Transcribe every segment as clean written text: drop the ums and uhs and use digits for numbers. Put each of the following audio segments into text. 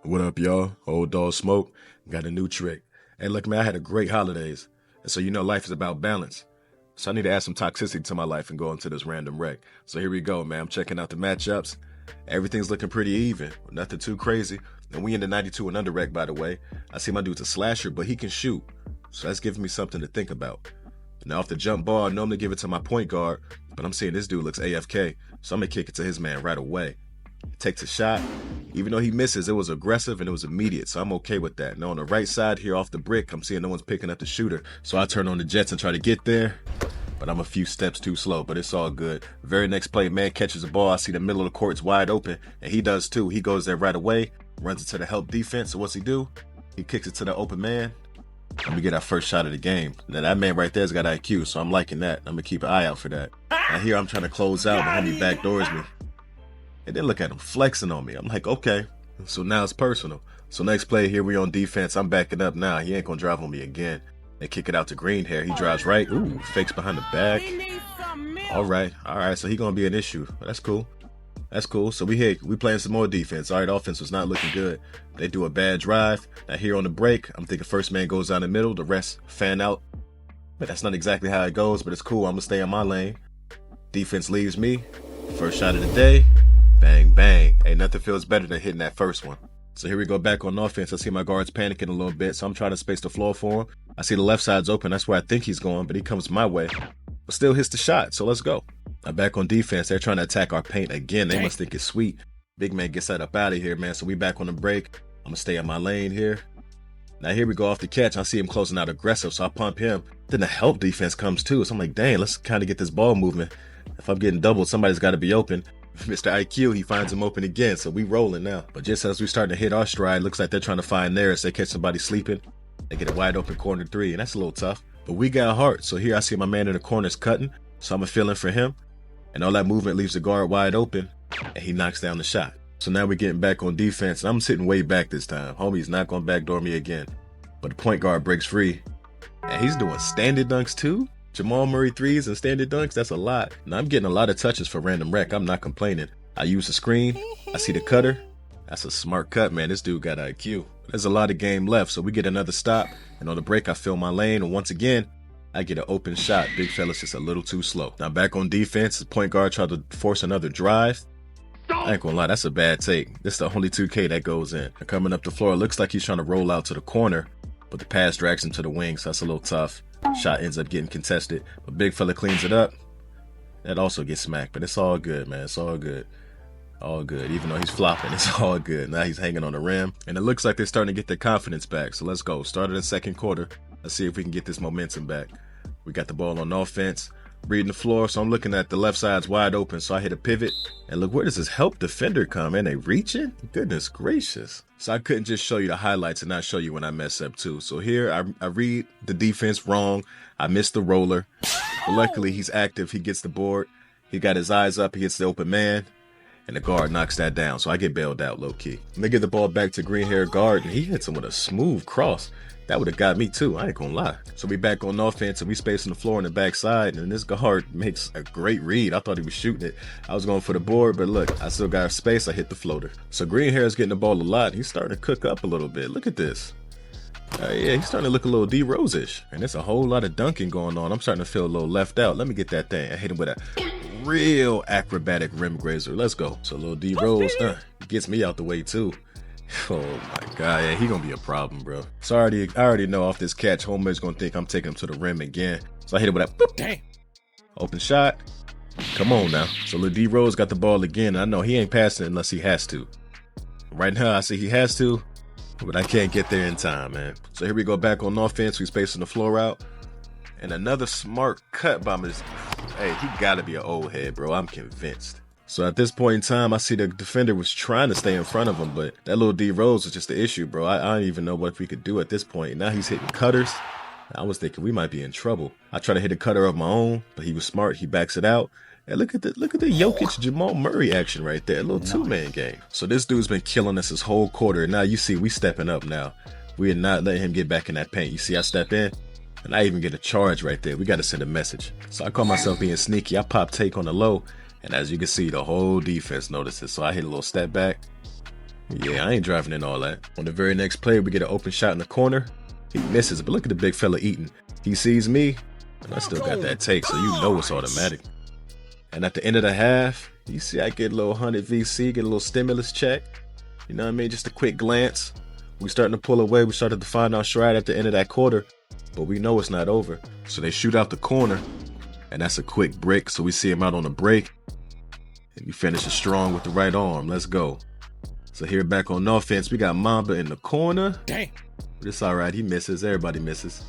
What up, y'all? Old dog Smoke. Got a new trick. Hey, look, man, I had a great holidays. And so, life is about balance. So I need to add some toxicity to my life and go into this random wreck. So here we go, man. I'm checking out the matchups. Everything's looking pretty even. Nothing too crazy. And we in the 92 and under wreck, by the way. I see my dude's a slasher, but he can shoot. So that's giving me something to think about. Now, off the jump ball, I normally give it to my point guard, but I'm seeing this dude looks AFK. So I'm going to kick it to his man right away. He takes a shot. Even though he misses, it was aggressive and it was immediate, so I'm okay with that. Now on the right side here off the brick, I'm seeing no one's picking up the shooter. So I turn on the jets and try to get there, but I'm a few steps too slow, but it's all good. Very next play, man catches the ball. I see the middle of the court's wide open, and he does too. He goes there right away, runs into the help defense, so what's he do? He kicks it to the open man, and we get our first shot of the game. Now that man right there's got IQ, so I'm liking that. I'm gonna keep an eye out for that. Now here I'm trying to close out, but homie backdoors me. And then look at him flexing on me. I'm like, okay. So now it's personal. So next play here, we on defense. I'm backing up now. He ain't gonna drive on me again. They kick it out to Green Hair. He drives right. Ooh, fakes behind the back. All right. So he gonna be an issue. That's cool. That's cool. So we playing some more defense. All right, offense was not looking good. They do a bad drive. Now here on the break, I'm thinking first man goes down the middle. The rest fan out. But that's not exactly how it goes, but it's cool. I'm gonna stay in my lane. Defense leaves me. First shot of the day. Bang, bang. Hey, nothing feels better than hitting that first one. So here we go back on offense. I see my guards panicking a little bit, so I'm trying to space the floor for him. I see the left side's open. That's where I think he's going, but he comes my way. But still hits the shot, so let's go. I'm back on defense. They're trying to attack our paint again. They must think it's sweet. Big man gets that up out of here, man. So we back on the break. I'm going to stay in my lane here. Now here we go off the catch. I see him closing out aggressive, so I pump him. Then the help defense comes too. So I'm like, dang, let's kind of get this ball movement. If I'm getting doubled, somebody's got to be open. Mr. IQ, he finds him open again, so we rolling now. But just as we starting to hit our stride, looks like they're trying to find theirs. They catch somebody sleeping. They get a wide open corner three, and that's a little tough. But we got heart, so here I see my man in the corners cutting, so I'm a feeling for him. And all that movement leaves the guard wide open, and he knocks down the shot. So now we're getting back on defense, and I'm sitting way back this time. Homie's not going to backdoor me again. But the point guard breaks free, and he's doing standing dunks too? Jamal Murray threes and standing dunks, that's a lot. Now I'm getting a lot of touches for random wreck. I'm not complaining. I use the screen. I see the cutter. That's a smart cut, man. This dude got IQ. There's a lot of game left, so we get another stop. And on the break, I fill my lane. And once again, I get an open shot. Big fella's just a little too slow. Now back on defense, the point guard tried to force another drive. I ain't gonna lie, that's a bad take. This is the only 2K that goes in. And coming up the floor, it looks like he's trying to roll out to the corner, but the pass drags him to the wing, so that's a little tough. Shot ends up getting contested, but big fella cleans it up. That also gets smacked, but it's all good, man. It's all good. All good. Even though he's flopping, it's all good. Now he's hanging on the rim, and it looks like they're starting to get their confidence back. So let's go. Start of the second quarter. Let's see if we can get this momentum back. We got the ball on offense. Reading the floor, so I'm looking at the left side's wide open, so I hit a pivot. And look, where does this help defender come? And they reaching? Goodness gracious. So I couldn't just show you the highlights and not show you when I mess up too. So here, I read the defense wrong. I missed the roller. But luckily, he's active. He gets the board. He got his eyes up. He hits the open man. And the guard knocks that down, so I get bailed out low-key. And they get the ball back to green hair guard, and he hits him with a smooth cross. That would have got me too, I ain't gonna lie. So we back on offense, and we spacing the floor on the backside, and this guard makes a great read. I thought he was shooting it. I was going for the board, but look, I still got space. I hit the floater. So green hair is getting the ball a lot. He's starting to cook up a little bit. Look at this. Yeah, he's starting to look a little D-Rose-ish. And there's a whole lot of dunking going on. I'm starting to feel a little left out. Let me get that thing. I hit him with a real acrobatic rim grazer. Let's go. So little D-Rose gets me out the way too. Oh my God, yeah, he gonna be a problem, bro. So I already know off this catch, Homer's gonna think I'm taking him to the rim again. So I hit it with that boop. Dang. Open shot. Come on now. So little D-Rose got the ball again. I know he ain't passing unless he has to. Right now, I see he has to, but I can't get there in time, man. So here we go back on offense. We spacing the floor out. And another smart cut by me. Hey, he gotta be an old head, bro. I'm convinced. So at this point in time, I see the defender was trying to stay in front of him, but that little D-Rose was just the issue, bro. I don't even know what we could do at this point. Now he's hitting cutters. I was thinking we might be in trouble. I try to hit a cutter of my own, but he was smart. He backs it out. And look at the Jokic Jamal Murray action right there. A little two-man game. So this dude's been killing us his whole quarter. Now you see we stepping up now. We are not letting him get back in that paint. You see I step in, and I even get a charge right there. We got to send a message. So I call myself being sneaky. I pop take on the low. And as you can see, the whole defense notices. So I hit a little step back. Yeah, I ain't driving in all that. On the very next play, we get an open shot in the corner. He misses, but look at the big fella eating. He sees me, and I still got that take, so you know it's automatic. And at the end of the half, you see I get a little 100 VC, get a little stimulus check. You know what I mean? Just a quick glance. We starting to pull away. We started to find our stride at the end of that quarter, but we know it's not over. So they shoot out the corner, and that's a quick brick. So we see him out on the break, and he finishes strong with the right arm. Let's go. So here back on offense, we got Mamba in the corner. Dang. But it's all right. He misses. Everybody misses.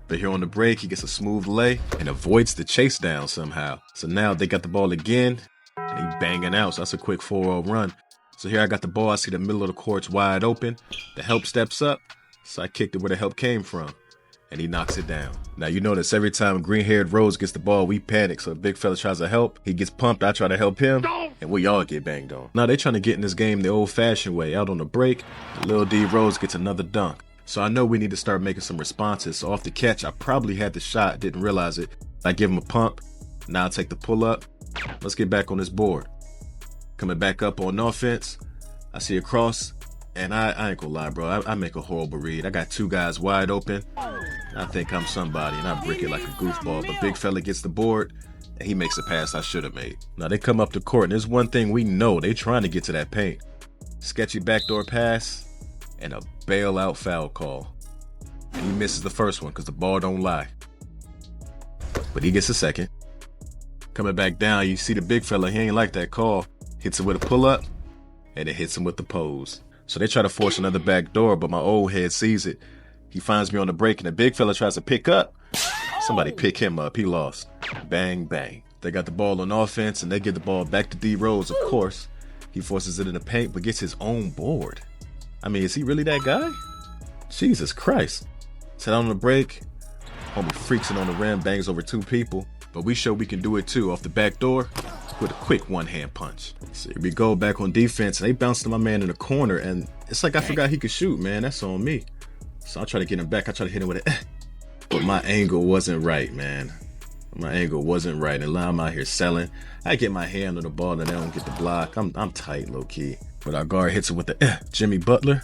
But here on the break, he gets a smooth lay and avoids the chase down somehow. So now they got the ball again, and he banging out. So that's a quick 4-0 run. So here I got the ball. I see the middle of the court's wide open. The help steps up. So I kicked it where the help came from, and he knocks it down. Now you notice every time green-haired Rose gets the ball, we panic. So if big fella tries to help, he gets pumped. I try to help him, and we all get banged on. Now they trying to get in this game the old-fashioned way. Out on the break, Lil D Rose gets another dunk. So I know we need to start making some responses. So off the catch, I probably had the shot, didn't realize it. I give him a pump. Now I take the pull up. Let's get back on this board. Coming back up on offense, I see a cross, and I ain't gonna lie, bro. I make a horrible read. I got two guys wide open. I think I'm somebody, and I brick it like a goofball. But big fella gets the board, and he makes a pass I should have made. Now they come up the court, and there's one thing we know. They trying to get to that paint. Sketchy backdoor pass, and a bailout foul call. And he misses the first one because the ball don't lie. But he gets a second. Coming back down, you see the big fella, he ain't like that call. Hits him with a pull-up, and it hits him with the pose. So they try to force another back door, but my old head sees it. He finds me on the break, and the big fella tries to pick up. Somebody pick him up. He lost. Bang, bang. They got the ball on offense, and they get the ball back to D Rose, of course. He forces it in the paint, but gets his own board. I mean, is he really that guy? Jesus Christ. Set on the break. Homie freaks it on the rim, bangs over two people. But we show we can do it too off the back door with a quick one-hand punch. So here we go back on defense. And they bounced to my man in the corner. And it's like I forgot he could shoot, man. That's on me. So I try to get him back. I try to hit him with it. But my angle wasn't right, man. My angle wasn't right. And now I'm out here selling. I get my hand on the ball and I don't get the block. I'm tight, low-key. But our guard hits it with the Jimmy Butler.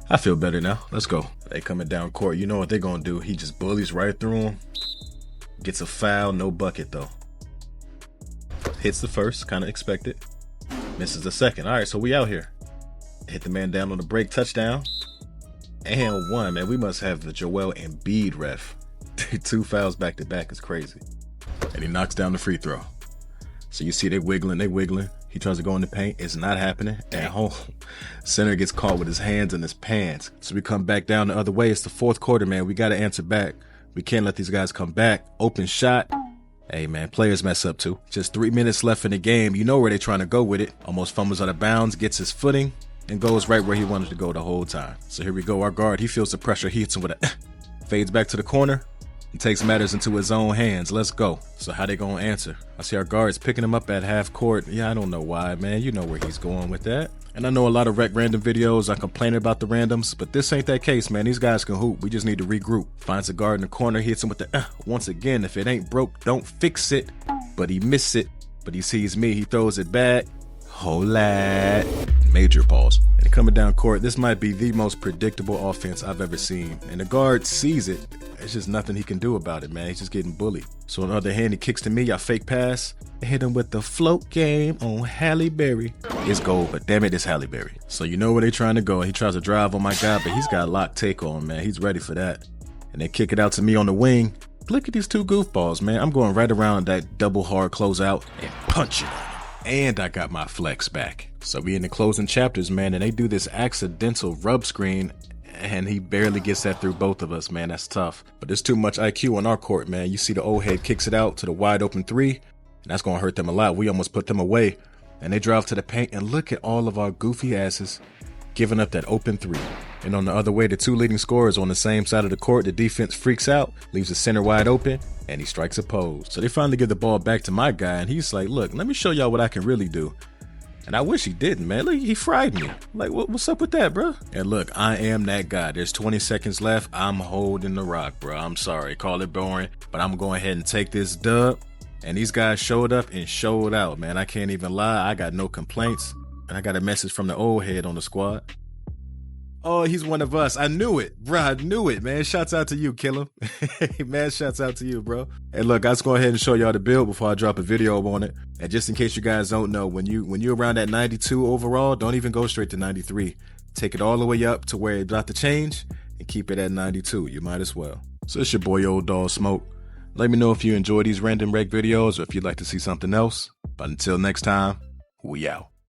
I feel better now. Let's go. They coming down court. You know what they're going to do. He just bullies right through him. Gets a foul. No bucket, though. Hits the first. Kind of expected. Misses the second. All right, so we out here. Hit the man down on the break. Touchdown. And one, man. We must have the Joel Embiid ref. 2 fouls back-to-back is crazy. And he knocks down the free throw. So you see they wiggling. He tries to go in the paint. It's not happening at home. Center gets caught with his hands in his pants. So we come back down the other way. It's the fourth quarter, man. We got to answer back. We can't let these guys come back. Open shot. Hey, man, players mess up too. Just 3 minutes left in the game. You know where they're trying to go with it. Almost fumbles out of bounds, gets his footing, and goes right where he wanted to go the whole time. So here we go. Our guard, he feels the pressure. He hits him with a fades back to the corner. He takes matters into his own hands. Let's go. So how they gonna answer? I see our guards picking him up at half court. Yeah, I don't know why, man. You know where he's going with that. And I know a lot of rec random videos. I complain about the randoms, but this ain't that case, man. These guys can hoop. We just need to regroup. Finds a guard in the corner. Hits him with the once again. If it ain't broke, don't fix it. But he missed it. But he sees me. He throws it back. Whole lot. Major pause. And coming down court, this might be the most predictable offense I've ever seen. And the guard sees it. It's just nothing he can do about it, man. He's just getting bullied. So on the other hand, he kicks to me. I fake pass. I hit him with the float game on Halle Berry. It's gold, but damn it, it's Halle Berry. So you know where they're trying to go. He tries to drive on my guy, but he's got lock take on, man. He's ready for that. And they kick it out to me on the wing. Look at these two goofballs, man. I'm going right around that double hard closeout and punch it on him. And I got my flex back. So we in the closing chapters, man, and they do this accidental rub screen, and he barely gets that through both of us, man. That's tough. But there's too much IQ on our court, man. You see the old head kicks it out to the wide open three, and that's going to hurt them a lot. We almost put them away. And they drive to the paint, and look at all of our goofy asses giving up that open three. And on the other way, the two leading scorers on the same side of the court, the defense freaks out, leaves the center wide open, and he strikes a pose. So they finally give the ball back to my guy, and he's like, look, let me show y'all what I can really do. And I wish he didn't, man. Look, he fried me. Like, what's up with that, bro? And look, I am that guy. There's 20 seconds left. I'm holding the rock, bro. I'm sorry. Call it boring, but I'm going ahead and take this dub. And these guys showed up and showed out, man. I can't even lie. I got no complaints. And I got a message from the old head on the squad. Oh, he's one of us. I knew it, bro. I knew it, man. Shouts out to you, Killer. Man, shouts out to you, bro. And look, I just go ahead and show y'all the build before I drop a video on it. And just in case you guys don't know, when you're around that 92 overall, don't even go straight to 93. Take it all the way up to where it's about to change and keep it at 92. You might as well. So it's your boy, Old Dog Smoke. Let me know if you enjoy these random rec videos or if you'd like to see something else. But until next time, we out.